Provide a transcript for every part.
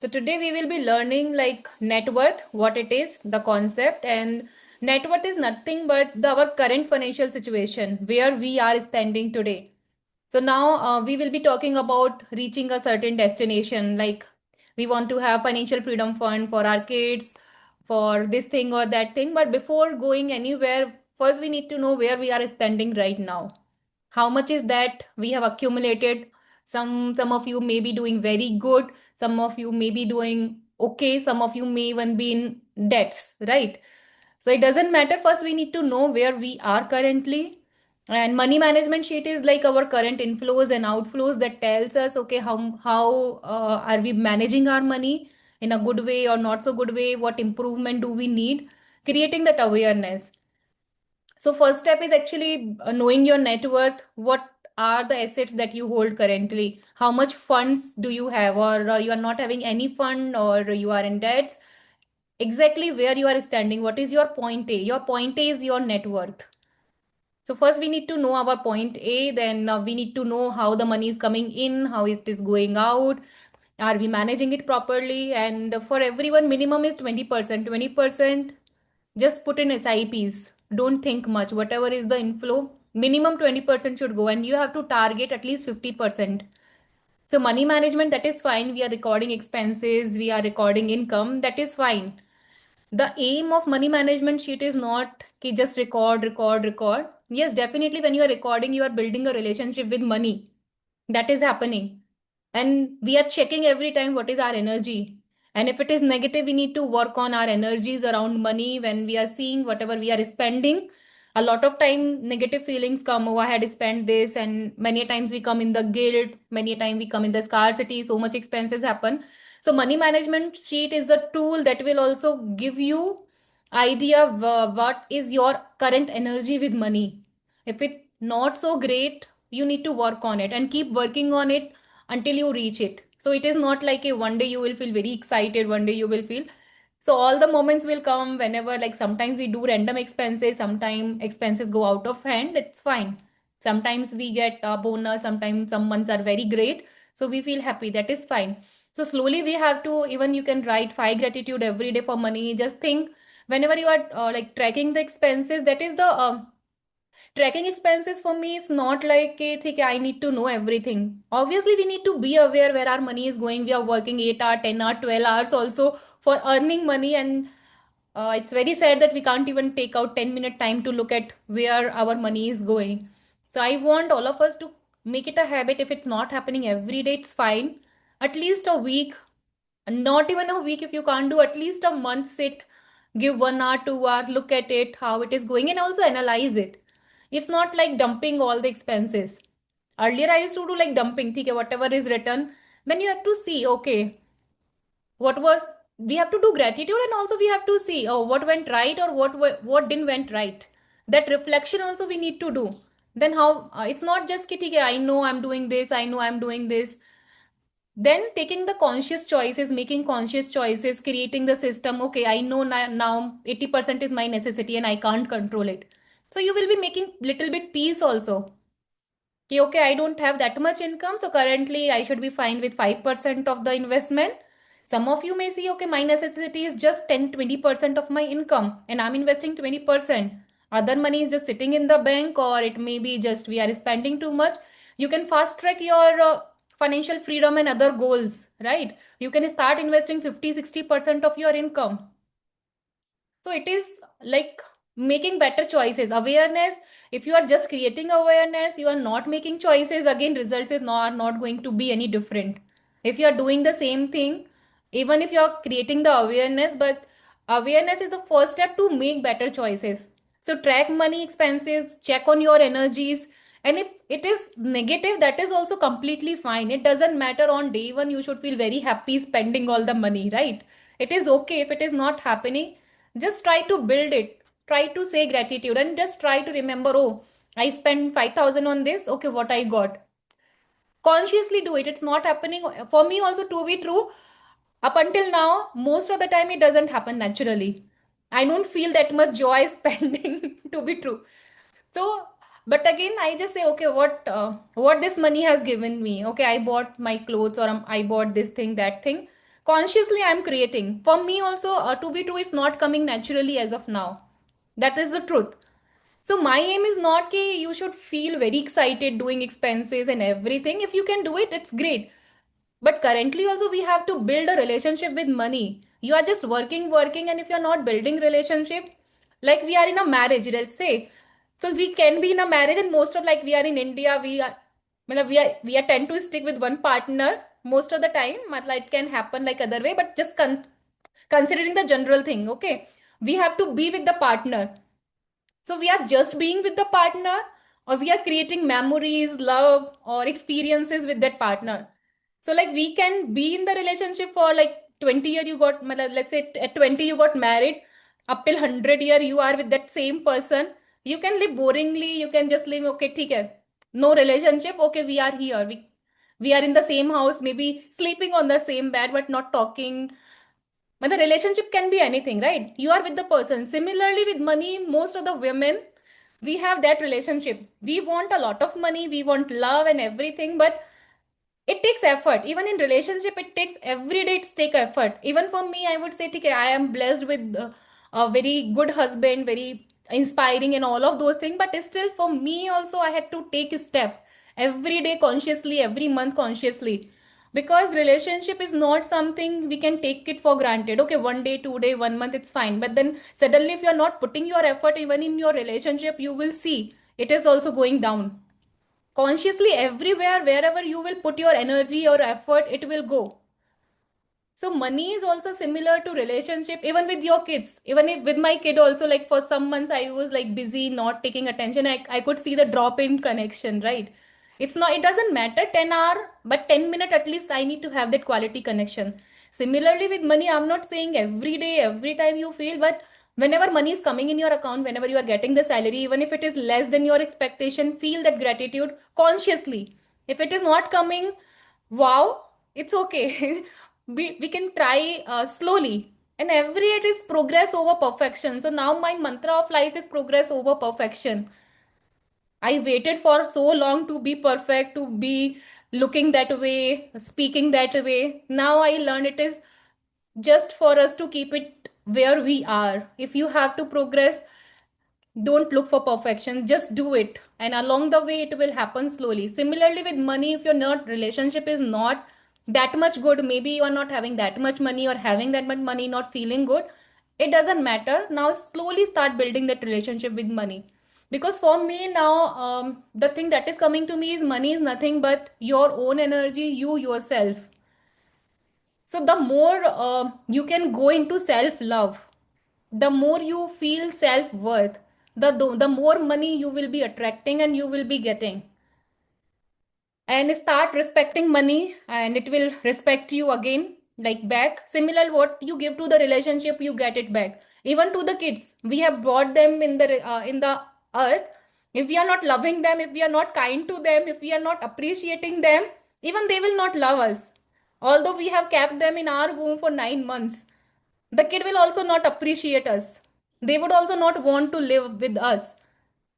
So today we will be learning like net worth, what it is, the concept, and net worth is nothing but our current financial situation, where we are standing today. So now we will be talking about reaching a certain destination, like we want to have financial freedom fund for our kids, for this thing or that thing. But before going anywhere, first we need to know where we are standing right now. How much is that we have accumulated? Some of you may be doing very good, some of you may be doing okay, some of you may even be in debts, right? So it doesn't matter. First we need to know where we are currently, and money management sheet is like our current inflows and outflows that tells us, okay, how are we managing our money in a good way or not so good way, what improvement do we need, creating that awareness. So first step is actually knowing your net worth. What are the assets that you hold currently? How much funds do you have, or you are not having any fund, or you are in debts? Exactly where you are standing. What is your point A? Your point A is your net worth. So first we need to know our point A, then we need to know how the money is coming in, how it is going out. Are we managing it properly? And for everyone, minimum is 20%. 20% just put in SIPs. Don't think much. Whatever is the inflow, minimum 20% should go, and you have to target at least 50%. So money management, that is fine. We are recording expenses, we are recording income, that is fine. The aim of money management sheet is not ki just record. Yes, definitely when you are recording, you are building a relationship with money. That is happening. And we are checking every time what is our energy. And if it is negative, we need to work on our energies around money. When we are seeing whatever we are spending, a lot of time negative feelings come. Oh, I had spent this, and many times we come in the guilt, many times we come in the scarcity, so much expenses happen. So money management sheet is a tool that will also give you idea of what is your current energy with money. If it not so great, you need to work on it and keep working on it until you reach it. So it is not like a one day you will feel very excited, one day you will feel. So all the moments will come whenever, like sometimes we do random expenses, sometimes expenses go out of hand, it's fine. Sometimes we get a bonus, sometimes some months are very great, so we feel happy, that is fine. So slowly we have to, even you can write 5 gratitude every day for money. Just think, whenever you are like tracking the expenses, that is the tracking expenses for me is not like a thing I need to know everything. Obviously, we need to be aware where our money is going. We are working 8 hours, 10 hours, 12 hours also for earning money, and it's very sad that we can't even take out 10-minute time to look at where our money is going. So I want all of us to make it a habit. If it's not happening every day, it's fine. At least a week, not even a week, if you can't do at least a month, sit, give 1 hour, 2 hour, look at it, how it is going, and also analyze it. It's not like dumping all the expenses. Earlier I used to do like dumping, okay, whatever is written, then you have to see, okay, what was, we have to do gratitude, and also we have to see, oh, what went right or what didn't went right. That reflection also we need to do. Then how it's not just ki, okay, I know I'm doing this, I know I'm doing this. Then taking the conscious choices, making conscious choices, creating the system. Okay, I know now 80% is my necessity and I can't control it. So you will be making little bit peace also. Okay, I don't have that much income, so currently I should be fine with 5% of the investment. Some of you may see, okay, my necessity is just 10-20% of my income and I'm investing 20%. Other money is just sitting in the bank, or it may be just we are spending too much. You can fast track your financial freedom and other goals, right? You can start investing 50-60% of your income. So it is like making better choices. Awareness, if you are just creating awareness, you are not making choices, again, results is not going to be any different. If you are doing the same thing, even if you are creating the awareness, but awareness is the first step to make better choices. So track money expenses, check on your energies, and if it is negative, that is also completely fine. It doesn't matter. On day one you should feel very happy spending all the money, right? It is okay if it is not happening. Just try to build it. Try to say gratitude and just try to remember, oh, I spent 5,000 on this. Okay, what I got. Consciously do it. It's not happening. For me also, to be true, up until now, most of the time it doesn't happen naturally. I don't feel that much joy spending, to be true. So, but again, I just say, okay, what this money has given me. Okay, I bought my clothes, or I bought this thing, that thing. Consciously, I'm creating. For me also, to be true, it's not coming naturally as of now. That is the truth. So my aim is not that you should feel very excited doing expenses and everything. If you can do it, it's great. But currently also we have to build a relationship with money. You are just working, and if you're not building relationship, like we are in a marriage, let's say. So we can be in a marriage, and most of, like, we are in India, we are tend to stick with one partner most of the time. Like, it can happen like other way, but just considering the general thing, okay? We have to be with the partner. So we are just being with the partner, or we are creating memories, love, or experiences with that partner. So like we can be in the relationship for like 20 years, you got, let's say at 20 you got married, up till 100 year you are with that same person. You can live boringly, you can just live, okay, ठीक है, no relationship, okay, we are here, we are in the same house, maybe sleeping on the same bed but not talking. But the relationship can be anything, right? You are with the person. Similarly, with money, most of the women, we have that relationship. We want a lot of money, we want love and everything, but it takes effort. Even in relationship, it takes every day. It's take effort. Even for me, I would say, okay, I am blessed with a very good husband, very inspiring, and all of those things. But still, for me also, I had to take a step every day consciously, every month consciously, because relationship is not something we can take it for granted. Okay, one day, 2 day, 1 month, it's fine. But then suddenly, if you are not putting your effort even in your relationship, you will see it is also going down. Consciously, everywhere, wherever you will put your energy or effort, it will go. So money is also similar to relationship, even with your kids. Even if with my kid also, like for some months I was like busy, not taking attention. I could see the drop in connection, right? It's not, it doesn't matter 10 hour, but 10 minute at least I need to have that quality connection. Similarly with money, I'm not saying every day, every time you feel, but whenever money is coming in your account, whenever you are getting the salary, even if it is less than your expectation, feel that gratitude consciously. If it is not coming, wow, it's okay. We can try slowly, and every it is progress over perfection. So now my mantra of life is progress over perfection. I waited for so long to be perfect, to be looking that way, speaking that way. Now I learned it is just for us to keep it where we are. If you have to progress, don't look for perfection, just do it, and along the way it will happen slowly. Similarly with money, if your not relationship is not that much good, maybe you are not having that much money or having that much money, not feeling good, it doesn't matter. Now slowly start building that relationship with money, because for me now, the thing that is coming to me is money is nothing but your own energy, you yourself. So the more you can go into self love, the more you feel self worth, the more money you will be attracting and you will be getting. And start respecting money, and it will respect you again, like back. Similar, what you give to the relationship, you get it back. Even to the kids, we have brought them in the earth. If we are not loving them, if we are not kind to them, if we are not appreciating them, even they will not love us. Although we have kept them in our womb for 9 months, the kid will also not appreciate us. They would also not want to live with us,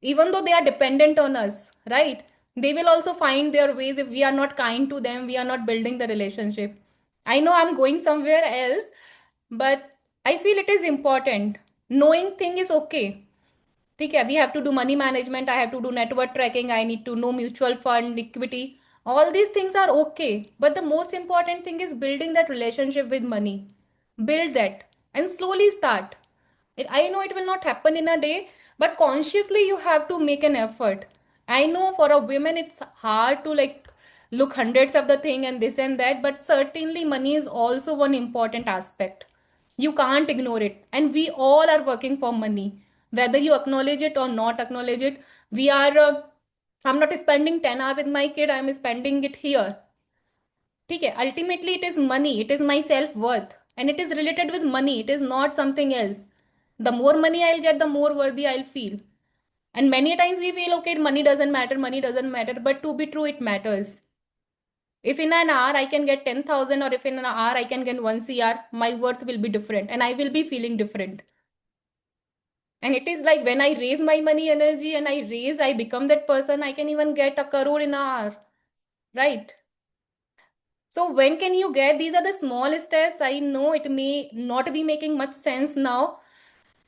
even though they are dependent on us, right? They will also find their ways. If we are not kind to them, we are not building the relationship. I know I'm going somewhere else, but I feel it is important. Knowing thing is okay. ठीक है, we have to do money management, I have to do network tracking, I need to know mutual fund, equity. All these things are okay, but the most important thing is building that relationship with money. Build that and slowly start. I know it will not happen in a day, but consciously you have to make an effort. I know for a woman it's hard to like look hundreds of the thing and this and that, but certainly money is also one important aspect. You can't ignore it. And we all are working for money. Whether you acknowledge it or not acknowledge it, we are, I'm not spending 10 hours with my kid, I'm spending it here. ठीक है, ultimately it is money, it is my self worth, and it is related with money, it is not something else. The more money I'll get, the more worthy I'll feel. And many times we feel, okay, money doesn't matter, but to be true, it matters. If in an hour I can get 10,000, or if in an hour I can get 1 CR, my worth will be different and I will be feeling different. And it is like when I raise my money energy and I become that person, I can even get a crore in an hour, right? So when can you get? These are the small steps. I know it may not be making much sense now,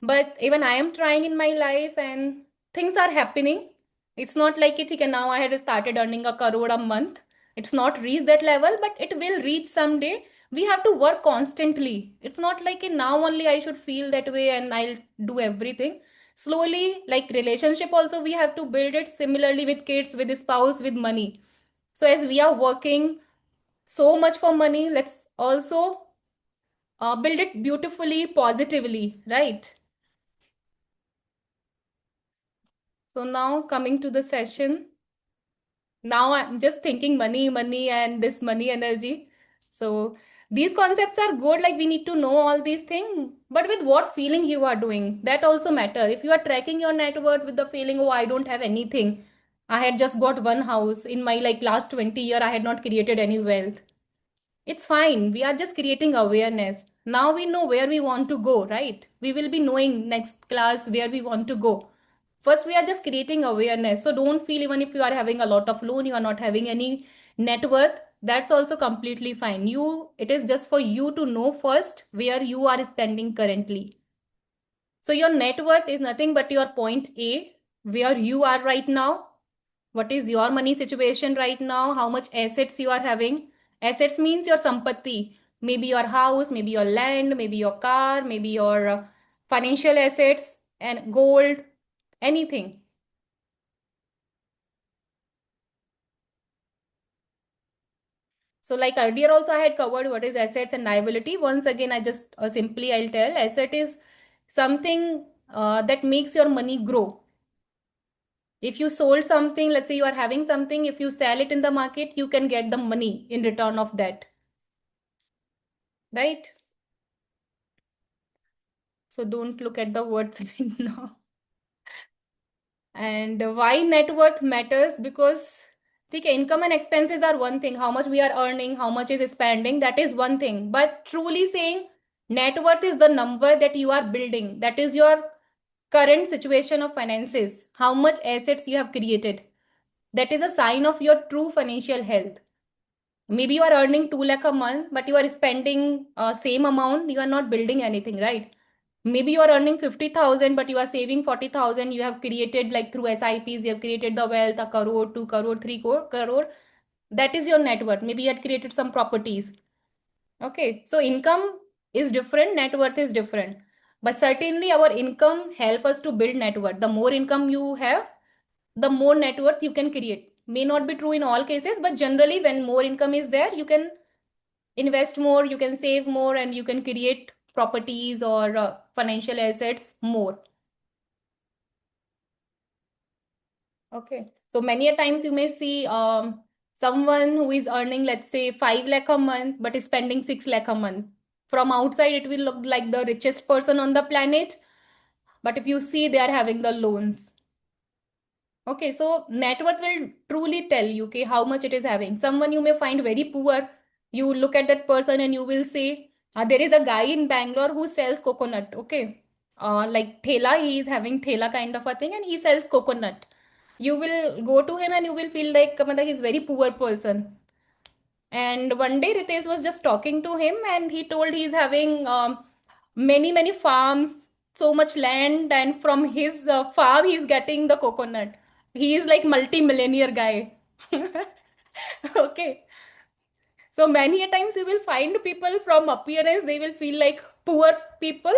but even I am trying in my life and things are happening. It's not like it, okay, now I had started earning a crore a month. It's not reached that level, but it will reach someday. We have to work constantly. It's not like now only I should feel that way and I'll do everything. Slowly, like relationship also, we have to build it similarly with kids, with the spouse, with money. So as we are working so much for money, let's also build it beautifully, positively, right? So now coming to the session, now I'm just thinking money, money, and this money energy. So these concepts are good, like we need to know all these things, but with what feeling you are doing, that also matter. If you are tracking your net worth with the feeling, oh, I don't have anything. I had just got one house in my like last 20 year, I had not created any wealth. It's fine. We are just creating awareness. Now we know where we want to go, right? We will be knowing next class where we want to go. First, we are just creating awareness. So don't feel even if you are having a lot of loan, you are not having any net worth. That's also completely fine. It is just for you to know first where you are standing currently. So your net worth is nothing but your point A, where you are right now. What is your money situation right now? How much assets you are having? Assets means your sampatti, maybe your house, maybe your land, maybe your car, maybe your financial assets and gold, anything. So like earlier also I had covered what is assets and liability. Once again, I just simply I'll tell asset is something that makes your money grow. If you sold something, let's say you are having something, if you sell it in the market, you can get the money in return of that, right? So don't look at the words right now. And why net worth matters? Because the income and expenses are one thing. How much we are earning, how much is spending, that is one thing. But truly saying net worth is the number that you are building. That is your current situation of finances. How much assets you have created. That is a sign of your true financial health. Maybe you are earning 2 lakh a month, but you are spending same amount. You are not building anything, right? Maybe you are earning 50,000, but you are saving 40,000. You have created like through SIPs, you have created the wealth, a crore, 2 crore, 3 crore. That is your net worth. Maybe you had created some properties. Okay. So income is different, net worth is different. But certainly our income help us to build net worth. The more income you have, the more net worth you can create. May not be true in all cases, but generally when more income is there, you can invest more, you can save more, and you can create properties or financial assets more. Okay. So many a times you may see someone who is earning, let's say, 5 lakh a month, but is spending 6 lakh a month. From outside, it will look like the richest person on the planet. But if you see, they are having the loans. Okay, so net worth will truly tell you okay, how much it is having. Someone you may find very poor, you look at that person and you will say, there is a guy in Bangalore who sells coconut. Okay, like thela, he is having thela kind of a thing and he sells coconut. You will go to him and you will feel like he's very poor person. And one day Ritesh was just talking to him and he told he's having many farms, so much land, and from his farm he's getting the coconut. He is like multi-millionaire guy. Okay. So many a times you will find people from appearance, they will feel like poor people,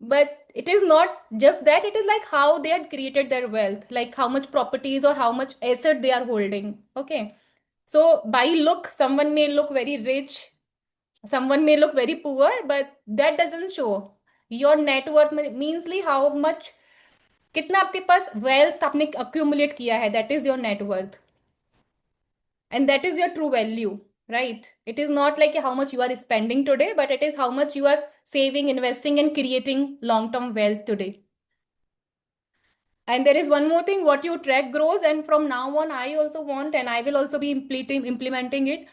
but it is not just that, it is like how they had created their wealth, like how much properties or how much asset they are holding. Okay. So by look, someone may look very rich, someone may look very poor, but that doesn't show. Your net worth means how much, कितना आपके पास wealth आपने accumulate किया है, that is your net worth. And that is your true value, right? It is not like how much you are spending today, but it is how much you are saving, investing, and creating long-term wealth today. And there is one more thing, what you track grows. And from now on, I also want, and I will also be implementing it.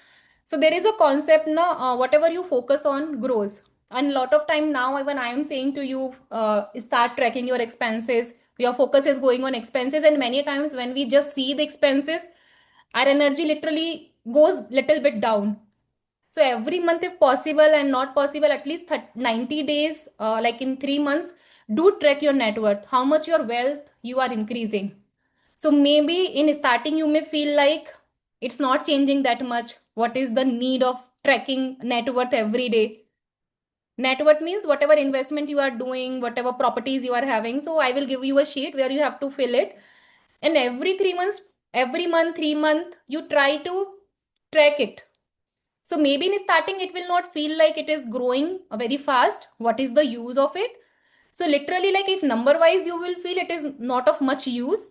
So there is a concept now, whatever you focus on grows. And a lot of time now, when I am saying to you, start tracking your expenses, your focus is going on expenses. And many times when we just see the expenses, our energy literally goes little bit down. So every month, if possible and not possible, at least 90 days, like in 3 months, do track your net worth, how much your wealth you are increasing. So maybe in starting, you may feel like it's not changing that much. What is the need of tracking net worth every day? Net worth means whatever investment you are doing, whatever properties you are having. So I will give you a sheet where you have to fill it. And every 3 months, every month, 3 month, you try to track it. So maybe in starting, it will not feel like it is growing very fast. What is the use of it? So literally, like if number wise, you will feel it is not of much use,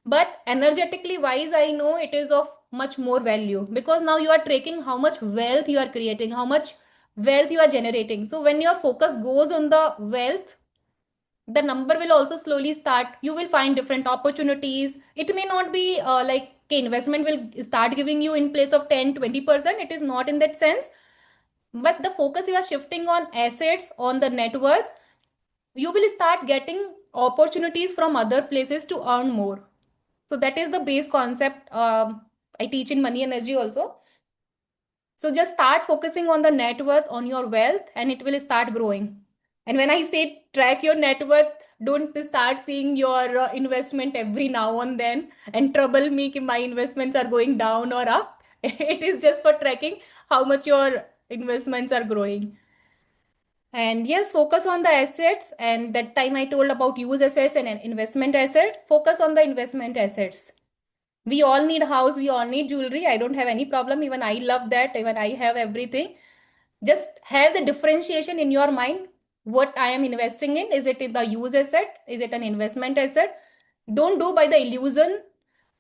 but energetically wise, I know it is of much more value, because now you are tracking how much wealth you are creating, how much wealth you are generating. So when your focus goes on the wealth, the number will also slowly start. You will find different opportunities. It may not be like okay, investment will start giving you in place of 10-20%. It is not in that sense. But the focus you are shifting on assets, on the net worth, you will start getting opportunities from other places to earn more. So that is the base concept I teach in Money Energy also. So just start focusing on the net worth, on your wealth, and it will start growing. And when I say track your net worth, don't start seeing your investment every now and then and trouble me if my investments are going down or up. It is just for tracking how much your investments are growing. And yes, focus on the assets. And that time I told about use assets and an investment asset. Focus on the investment assets. We all need house, we all need jewelry. I don't have any problem. Even I love that. Even I have everything. Just have the differentiation in your mind. What I am investing in, is it in the use asset? Is it an investment asset? Don't do by the illusion.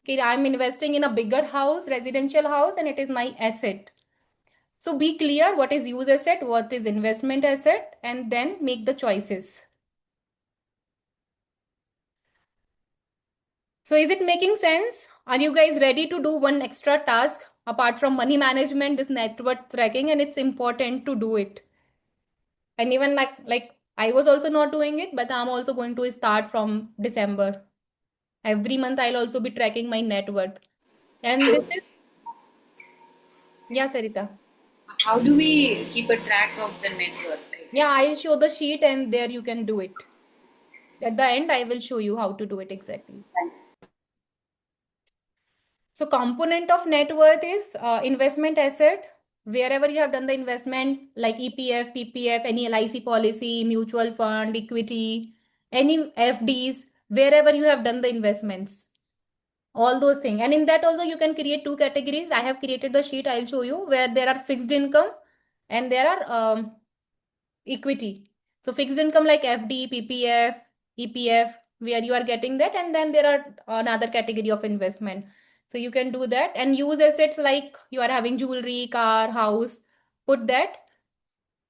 Okay, I'm investing in a bigger house, residential house, and it is my asset. So be clear what is use asset, what is investment asset, and then make the choices. So is it making sense? Are you guys ready to do one extra task apart from money management, this network tracking, and it's important to do it. And even like I was also not doing it, but I'm also going to start from December. Every month I'll also be tracking my net worth. And this So, is, yeah, Sarita. how do we keep a track of the net worth? Yeah, I'll show the sheet and there you can do it. At the end, I will show you how to do it exactly. So component of net worth is investment asset. Wherever you have done the investment, like EPF, PPF, any LIC policy, mutual fund, equity, any FDs, wherever you have done the investments, all those things. And in that also you can create two categories. I have created the sheet. I'll show you where there are fixed income and there are equity. So fixed income like FD, PPF, EPF, where you are getting that, and then there are another category of investment. So you can do that and use assets like you are having jewelry, car, house, put that.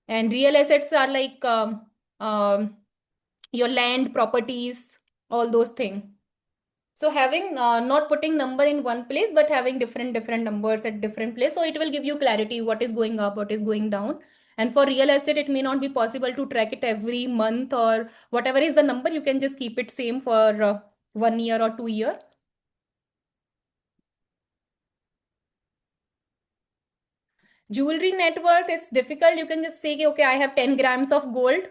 And real assets are like your land, properties, all those things. So having not putting number in one place, but having different numbers at different place. So it will give you clarity what is going up, what is going down. And for real estate, it may not be possible to track it every month or whatever is the number. You can just keep it same for 1 year or 2 year. Jewelry net worth is difficult. You can just say, okay, I have 10 grams of gold.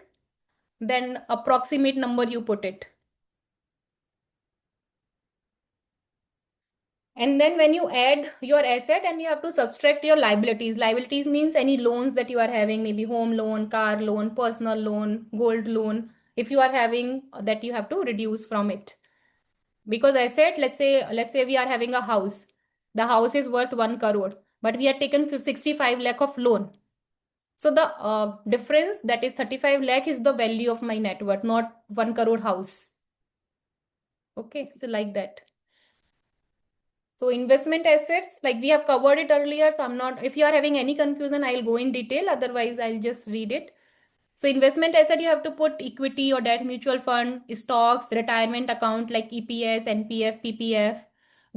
Then approximate number you put it. And then when you add your asset and you have to subtract your liabilities. Liabilities means any loans that you are having, maybe home loan, car loan, personal loan, gold loan. If you are having that, you have to reduce from it. Because asset, let's say we are having a house. The house is worth 1 crore, but we have taken 65 lakh of loan. So the difference, that is 35 lakh, is the value of my net worth, not 1 crore house. Okay, so like that. So investment assets, like we have covered it earlier. So I'm not, if you are having any confusion, I'll go in detail. Otherwise, I'll just read it. So investment asset, you have to put equity or debt mutual fund, stocks, retirement account like EPS, NPF, PPF,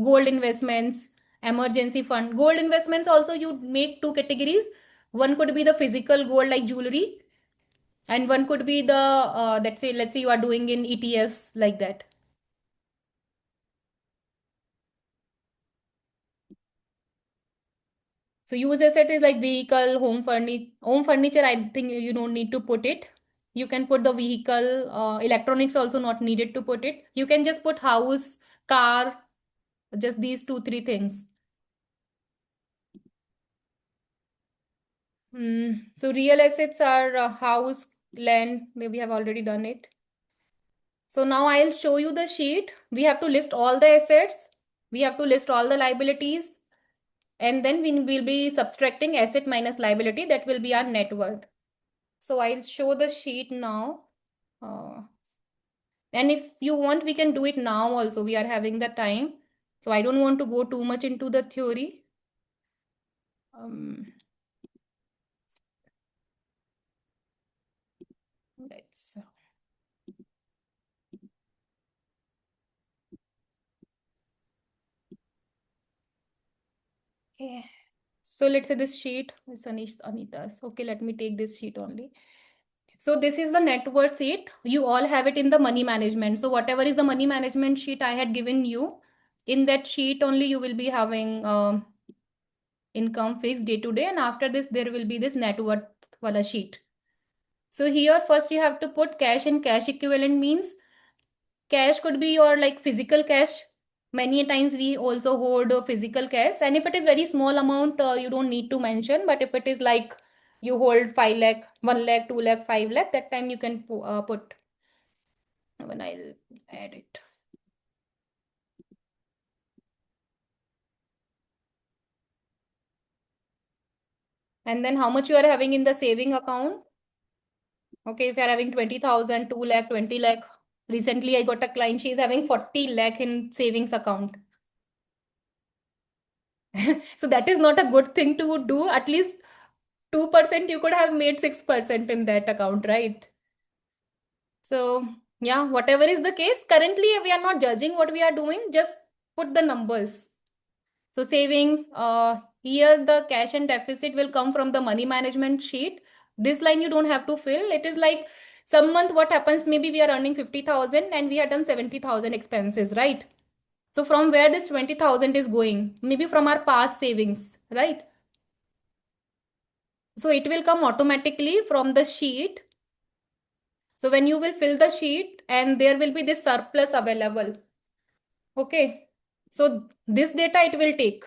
gold investments, emergency fund. Gold investments also you make two categories. One could be the physical gold like jewelry, and one could be the let's say you are doing in ETFs like that. So use asset is like vehicle, home furniture. I think you don't need to put it. You can put the vehicle, electronics also not needed to put it. You can just put house, car, just these two, three things. So real assets are house, land. Maybe have already done it. So now I'll show you the sheet. We have to list all the assets. We have to list all the liabilities. And then we will be subtracting asset minus liability. That will be our net worth. So I'll show the sheet now. And if you want, we can do it now also. We are having the time. So I don't want to go too much into the theory. Let's. Okay. So let's say this sheet is Anita's. Okay, let me take this sheet only. So this is the net worth sheet. You all have it in the money management. So whatever is the money management sheet I had given you, in that sheet only you will be having income fixed day to day. And after this, there will be this net worth wala sheet. So here first you have to put cash, and cash equivalent means cash could be your like physical cash. Many times we also hold a physical cash, and if it is very small amount, you don't need to mention. But if it is like you hold 5 lakh, 1 lakh, 2 lakh, 5 lakh, that time you can put. When I'll add it. And then how much you are having in the saving account? Okay, if you are having 20,000, 2 lakh, 20 lakh. Recently, I got a client, she is having 40 lakh in savings account. So that is not a good thing to do. At least 2% you could have made 6% in that account, right? So yeah, whatever is the case, currently we are not judging what we are doing, just put the numbers. So savings, here the cash and deficit will come from the money management sheet. This line you don't have to fill. It is like some month what happens, maybe we are earning 50,000 and we have done 70,000 expenses, right? So from where this 20,000 is going? Maybe from our past savings, right? So it will come automatically from the sheet. So when you will fill the sheet and there will be this surplus available. Okay. So this data it will take.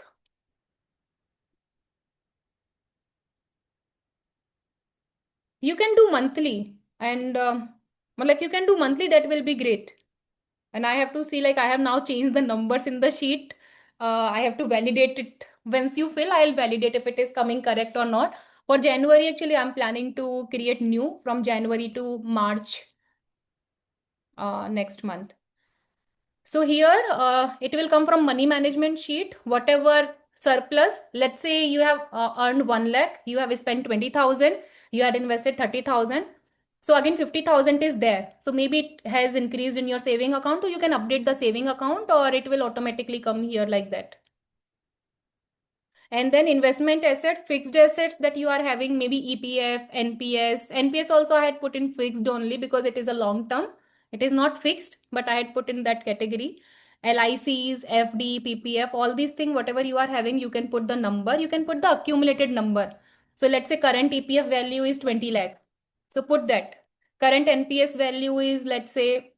You can do monthly, and like you can do monthly, that will be great. And I have to see, like I have now changed the numbers in the sheet. I have to validate it. Once you fill, I'll validate if it is coming correct or not. For January, actually, I'm planning to create new from January to March next month. So here it will come from money management sheet. Whatever surplus, let's say you have earned 1 lakh, you have spent 20,000, you had invested 30,000. So again 50,000 is there. So maybe it has increased in your saving account. So you can update the saving account or it will automatically come here like that. And then investment asset, fixed assets that you are having, maybe EPF, NPS. NPS also I had put in fixed only because it is a long term. It is not fixed, but I had put in that category. LICs, FD, PPF, all these things, whatever you are having, you can put the number. You can put the accumulated number. So let's say current EPF value is 20 lakh. So put that. Current NPS value is, let's say,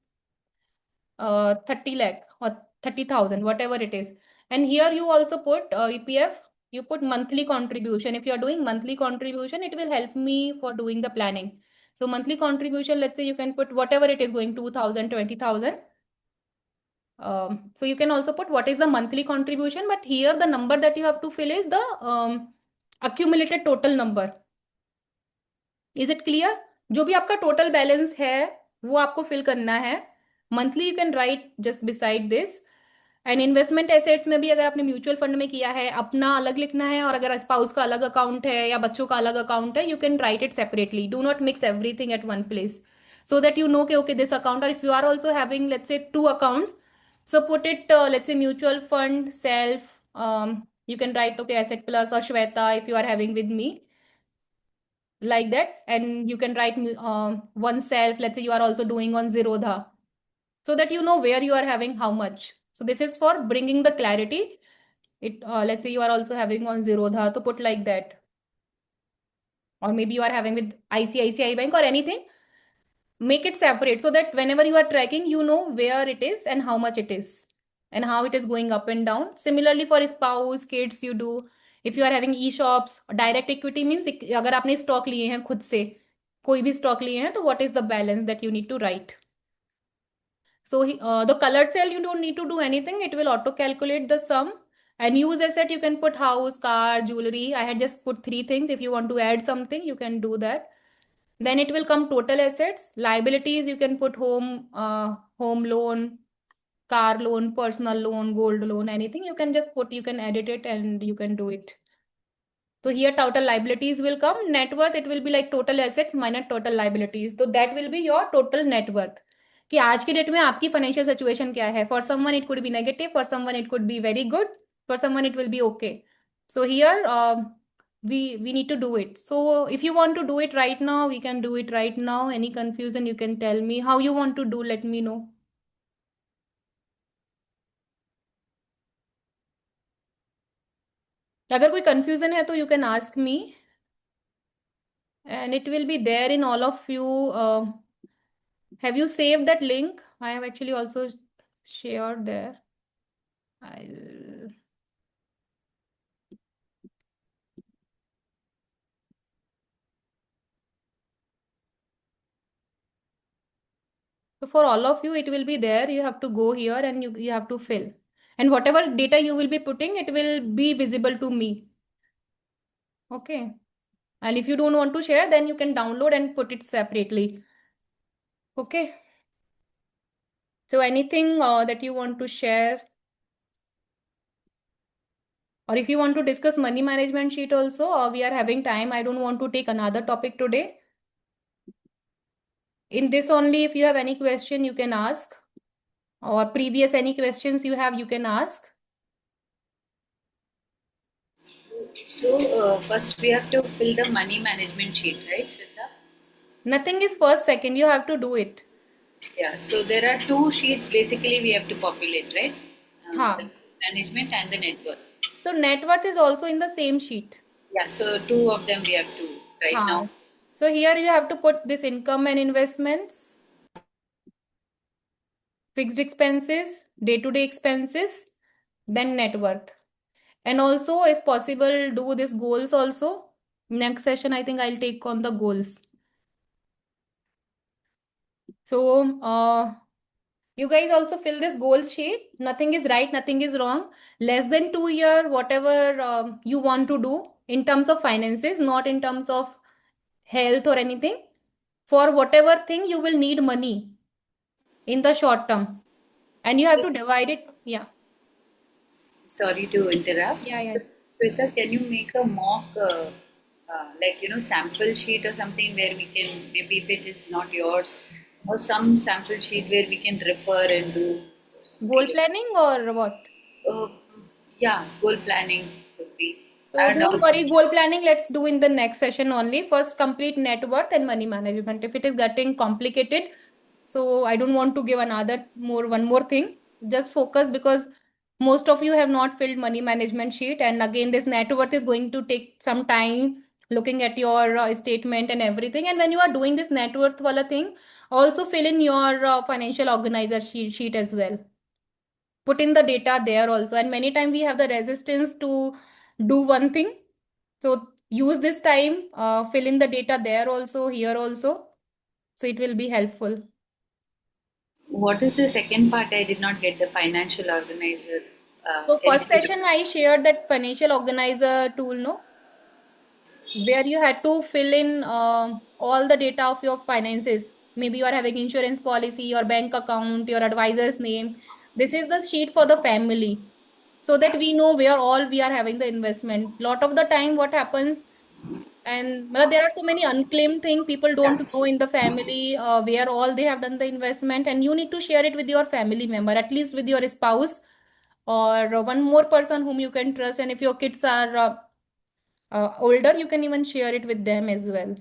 30 lakh or 30,000, whatever it is. And here you also put EPF, you put monthly contribution. If you are doing monthly contribution, it will help me for doing the planning. So monthly contribution, let's say you can put whatever it is going, 2,000, 20,000. So you can also put what is the monthly contribution, but here the number that you have to fill is the accumulated total number. Is it clear? जो भी आपका total balance है वो आपको fill करना है. Monthly you can write just beside this. And investment assets में भी अगर आपने म्यूचुअल फंड में किया है अपना अलग लिखना है, और अगर स्पाउस का अलग अकाउंट है या बच्चों का अलग अकाउंट है, you can write it separately. Do not mix everything at one place, so that you know okay this account, or if you are also having let's say two accounts, so put it let's say mutual fund self, you can write okay asset plus or Shweta if you are having with me like that, and you can write oneself, let's say you are also doing on Zerodha, so that you know where you are having how much. So this is for bringing the clarity. let's say you are also having on Zerodha, to put like that. Or maybe you are having with ICICI Bank or anything. Make it separate so that whenever you are tracking, you know where it is and how much it is and how it is going up and down. Similarly for spouse, kids, you do. If you are having e-shops, direct equity means अगर आपने stock लिए हैं खुद से, कोई भी stock लिए हैं, तो what is the balance that you need to write. So the colored cell, you don't need to do anything. It will auto calculate the sum. And use asset, you can put house, car, jewelry. I had just put three things. If you want to add something, you can do that. Then it will come total assets. Liabilities, you can put home loan, car loan, personal loan, gold loan, anything. You can just put, you can edit it and you can do it. So here total liabilities will come. Net worth, it will be like total assets minus total liabilities. So that will be your total net worth. कि आज के date में आपकी financial situation क्या है. For someone it could be negative, for someone it could be very good, for someone it will be okay. So here we need to do it. So if you want to do it right now, we can do it right now. Any confusion, you can tell me how you want to do. Let me know. अगर कोई confusion है तो you can ask me, and it will be there in all of you. Have you saved that link? I have actually also shared there. I'll... So for all of you, it will be there. You have to go here and you have to fill. And whatever data you will be putting, it will be visible to me. Okay. And if you don't want to share, then you can download and put it separately. Okay. So anything that you want to share, or if you want to discuss money management sheet also, we are having time. I don't want to take another topic today. In this only, if you have any question, you can ask, or previous any questions you have, you can ask. So first we have to fill the money management sheet, right, Shraddha? Nothing is first, second. You have to do it. Yeah. So there are two sheets basically we have to populate, right? The Haan. management and the net worth. So net worth is also in the same sheet. Yeah. So two of them we have to right Haan. now. So here you have to put this income and investments, fixed expenses, day-to-day expenses, then net worth. And also, if possible, do this goals also. Next session, I think I'll take on the goals. So, you guys also fill this goals sheet. Nothing is right, nothing is wrong. Less than 2 year, whatever you want to do in terms of finances, not in terms of health or anything. For whatever thing you will need money in the short term. And you have to divide it. Yeah. Sorry to interrupt. Yeah, yeah. So, Shweta, can you make a mock, like sample sheet or something where we can, maybe if it is not yours, or some sample sheet where we can refer and do Goal planning or what? uh, yeah, goal planning could be. So And don't also, worry, goal planning, let's do in the next session only. First, complete net worth and money management. If it is getting complicated, so I don't want to give one more thing. Just focus, because most of you have not filled money management sheet. And again, this net worth is going to take some time looking at your statement and everything. And when you are doing this net worth wala thing, also fill in your financial organizer sheet as well. Put in the data there also. And many times we have the resistance to do one thing. So use this time, fill in the data there also, here also. So it will be helpful. what is the second part? I did not get the financial organizer. So Can first you session, I shared that financial organizer tool, no? Where you had to fill in all the data of your finances. Maybe you are having insurance policy, your bank account, your advisor's name. This is the sheet for the family, so that we know where all we are having the investment. Lot of the time, what happens, and well, there are so many unclaimed things people don't know in the family, where all they have done the investment, and you need to share it with your family member, at least with your spouse or one more person whom you can trust. And if your kids are older, you can even share it with them as well.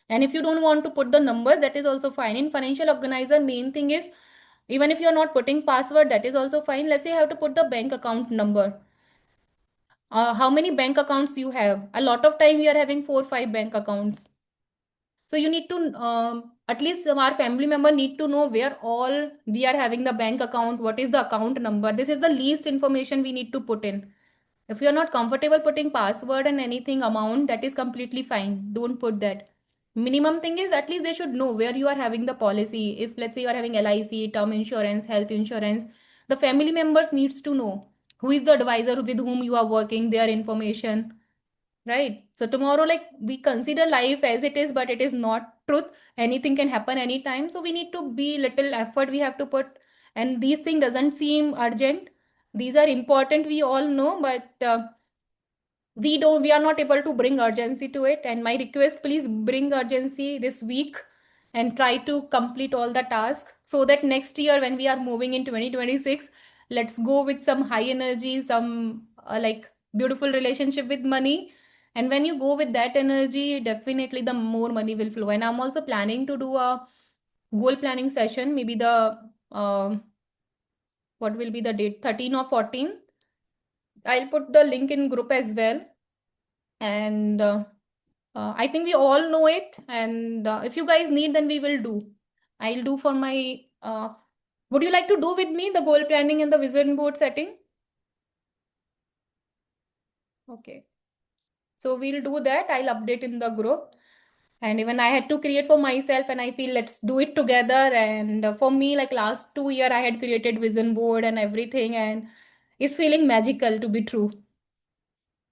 And if you don't want to put the numbers, that is also fine. In financial organizer, main thing is, even if you're not putting password, that is also fine. Let's say you have to put the bank account number. How many bank accounts you have? A lot of time we are having 4 5 bank accounts. So you need to at least our family member need to know where all we are having the bank account, what is the account number. This is the least information we need to put in. If you are not comfortable putting password and anything amount, that is completely fine. Don't put that. Minimum thing is at least they should know where you are having the policy. If let's say you are having LIC, term insurance, health insurance, the family members needs to know who is the advisor with whom you are working, their information. Right. So tomorrow, like we consider life as it is, but it is not truth. Anything can happen anytime. So we need to be little effort we have to put. And these things doesn't seem urgent. These are important, we all know, but we are not able to bring urgency to it. And my request, please bring urgency this week and try to complete all the tasks so that next year when we are moving in 2026, let's go with some high energy, some like beautiful relationship with money. And when you go with that energy, definitely the more money will flow. And I'm also planning to do a goal planning session, maybe the what will be the date, 13 or 14. I'll put the link in group as well. And I think we all know it. And if you guys need, then we will do. I'll do for my. Would you like to do with me the goal planning and the vision board setting? Okay. So we'll do that. I'll update in the group. And even I had to create for myself, and I feel let's do it together. And for me, like last 2 year, I had created vision board and everything, and it's feeling magical to be true.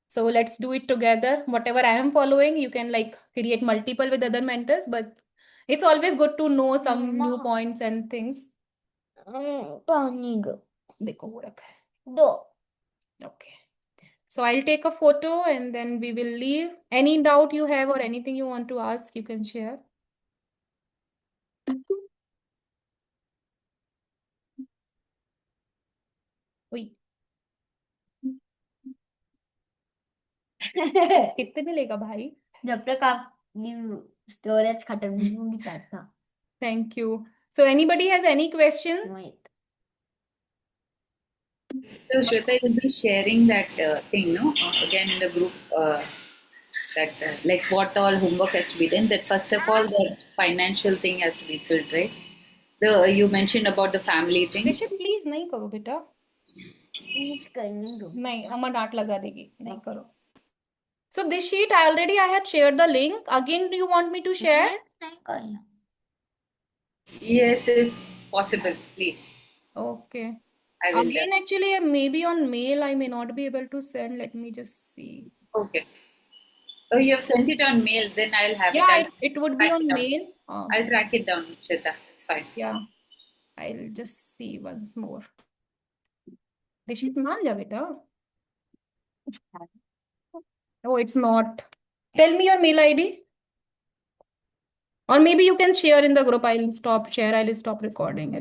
So let's do it together. Whatever I am following, you can like create multiple with other mentors, but it's always good to know some new points and things. पानी दो देखो हो रखा है. दो Okay. So I'll take a photo and then we will leave. Any doubt you have or anything you want to ask, you can share. Wait. कितने मिलेगा भाई? जब तक आपकी स्टोरेज खत्म नहीं होगी तब तक Thank you. So anybody has any question? wait So Shweta, you'll be sharing that thing, no? Again in the group, that like what all homework has to be done. That first of all, the financial thing has to be filled, right? The you mentioned about the family thing. Rishabh please नहीं करो बेटा. Please करने दो नहीं अम्मा डांट लगा देगी. नहीं करो. So this sheet I had shared the link. Again, do you want me to share? नहीं करना Yes, if possible, please. Okay. I will. Again, actually, maybe on mail I may not be able to send. Let me just see. Okay. Oh, you have sent it on mail. Then I'll have Yeah, it. it would be track on it down. mail. I'll track it down, Shweta. It's fine. Yeah, I'll just see once more. Rishit, मान जा बेटा. Oh, it's not. Tell me your mail ID. Or maybe you can share in the group. I'll stop share. I'll stop recording it.